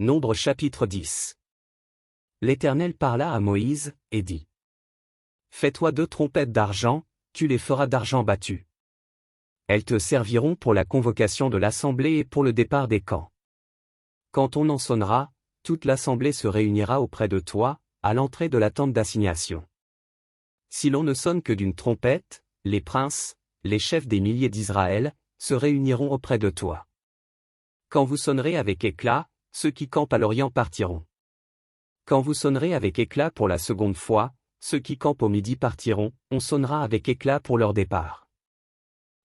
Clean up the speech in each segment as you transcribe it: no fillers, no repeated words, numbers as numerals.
Nombre chapitre 10. L'Éternel parla à Moïse, et dit. Fais-toi 2 trompettes d'argent, tu les feras d'argent battu. Elles te serviront pour la convocation de l'assemblée et pour le départ des camps. Quand on en sonnera, toute l'assemblée se réunira auprès de toi, à l'entrée de la tente d'assignation. Si l'on ne sonne que d'une trompette, les princes, les chefs des milliers d'Israël, se réuniront auprès de toi. Quand vous sonnerez avec éclat, ceux qui campent à l'Orient partiront. Quand vous sonnerez avec éclat pour la seconde fois, ceux qui campent au midi partiront, on sonnera avec éclat pour leur départ.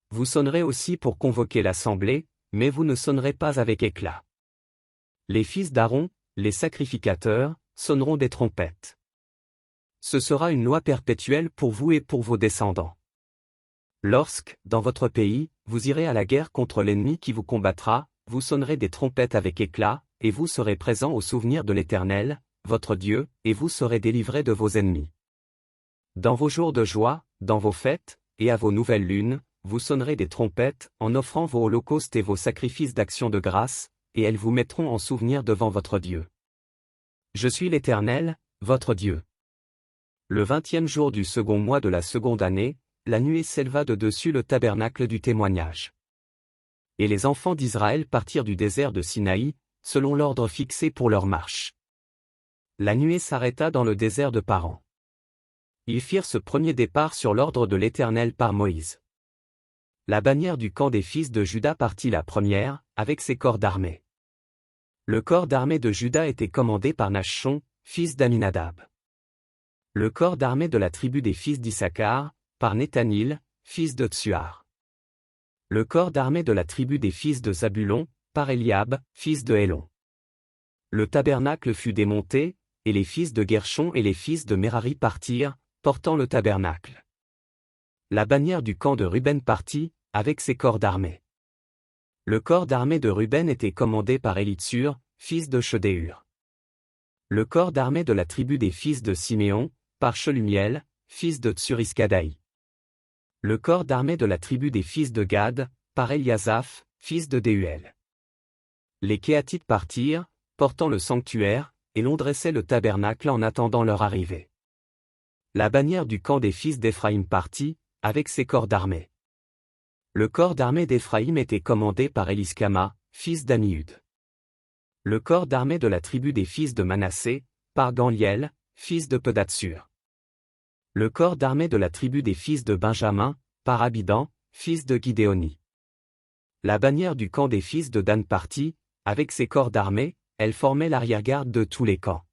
Vous sonnerez aussi pour convoquer l'assemblée, mais vous ne sonnerez pas avec éclat. Les fils d'Aaron, les sacrificateurs, sonneront des trompettes. Ce sera une loi perpétuelle pour vous et pour vos descendants. Lorsque, dans votre pays, vous irez à la guerre contre l'ennemi qui vous combattra, vous sonnerez des trompettes avec éclat, et vous serez présents au souvenir de l'Éternel, votre Dieu, et vous serez délivrés de vos ennemis. Dans vos jours de joie, dans vos fêtes, et à vos nouvelles lunes, vous sonnerez des trompettes, en offrant vos holocaustes et vos sacrifices d'action de grâce, et elles vous mettront en souvenir devant votre Dieu. Je suis l'Éternel, votre Dieu. Le 20e jour du second mois de la seconde année, la nuée s'éleva de dessus le tabernacle du témoignage. Et les enfants d'Israël partirent du désert de Sinaï, selon l'ordre fixé pour leur marche. La nuée s'arrêta dans le désert de Paran. Ils firent ce premier départ sur l'ordre de l'Éternel par Moïse. La bannière du camp des fils de Juda partit la première, avec ses corps d'armée. Le corps d'armée de Juda était commandé par Nachshon, fils d'Aminadab. Le corps d'armée de la tribu des fils d'Issachar, par Nethanil, fils de Tsuar. Le corps d'armée de la tribu des fils de Zabulon, par Eliab, fils de Hélon. Le tabernacle fut démonté, et les fils de Guershon et les fils de Merari partirent, portant le tabernacle. La bannière du camp de Ruben partit, avec ses corps d'armée. Le corps d'armée de Ruben était commandé par Élitsur, fils de Shedéur. Le corps d'armée de la tribu des fils de Siméon, par Shelumiel, fils de Tsuriskadaï. Le corps d'armée de la tribu des fils de Gad, par Eliasaph, fils de Déuel. Les Kéatites partirent, portant le sanctuaire, et l'on dressait le tabernacle en attendant leur arrivée. La bannière du camp des fils d'Éphraïm partit, avec ses corps d'armée. Le corps d'armée d'Éphraïm était commandé par Éliskama, fils d'Ammiud. Le corps d'armée de la tribu des fils de Manassé, par Gamliel, fils de Pedatsur. Le corps d'armée de la tribu des fils de Benjamin, par Abidan, fils de Gidéoni. La bannière du camp des fils de Dan partit, avec ses corps d'armée, elle formait l'arrière-garde de tous les camps.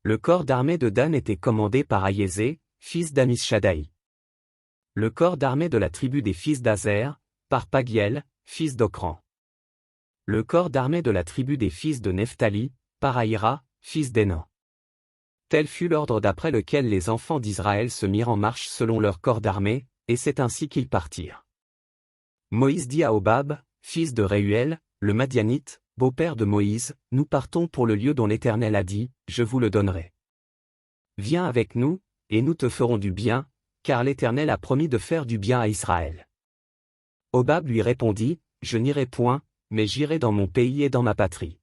Le corps d'armée de Dan était commandé par Aïezé, fils d'Amishadaï. Le corps d'armée de la tribu des fils d'Azer, par Pagiel, fils d'Okran. Le corps d'armée de la tribu des fils de Nephtali, par Aïra, fils d'Énan. Tel fut l'ordre d'après lequel les enfants d'Israël se mirent en marche selon leur corps d'armée, et c'est ainsi qu'ils partirent. Moïse dit à Hobab, fils de Réuel, le Madianite, beau-père de Moïse, nous partons pour le lieu dont l'Éternel a dit, je vous le donnerai. Viens avec nous, et nous te ferons du bien, car l'Éternel a promis de faire du bien à Israël. Hobab lui répondit, je n'irai point, mais j'irai dans mon pays et dans ma patrie.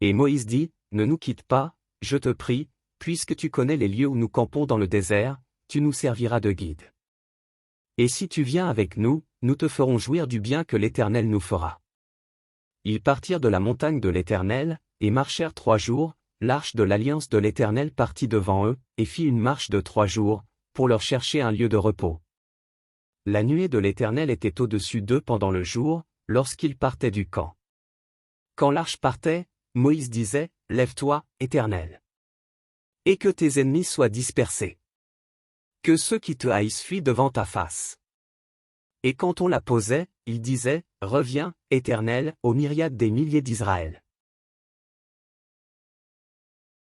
Et Moïse dit, ne nous quitte pas, je te prie, puisque tu connais les lieux où nous campons dans le désert, tu nous serviras de guide. Et si tu viens avec nous, nous te ferons jouir du bien que l'Éternel nous fera. Ils partirent de la montagne de l'Éternel, et marchèrent 3 jours, l'arche de l'alliance de l'Éternel partit devant eux, et fit une marche de 3 jours, pour leur chercher un lieu de repos. La nuée de l'Éternel était au-dessus d'eux pendant le jour, lorsqu'ils partaient du camp. Quand l'arche partait, Moïse disait, lève-toi, Éternel. Et que tes ennemis soient dispersés. Que ceux qui te haïssent fuient devant ta face. Et quand on la posait, il disait, reviens, Éternel, aux myriades des milliers d'Israël.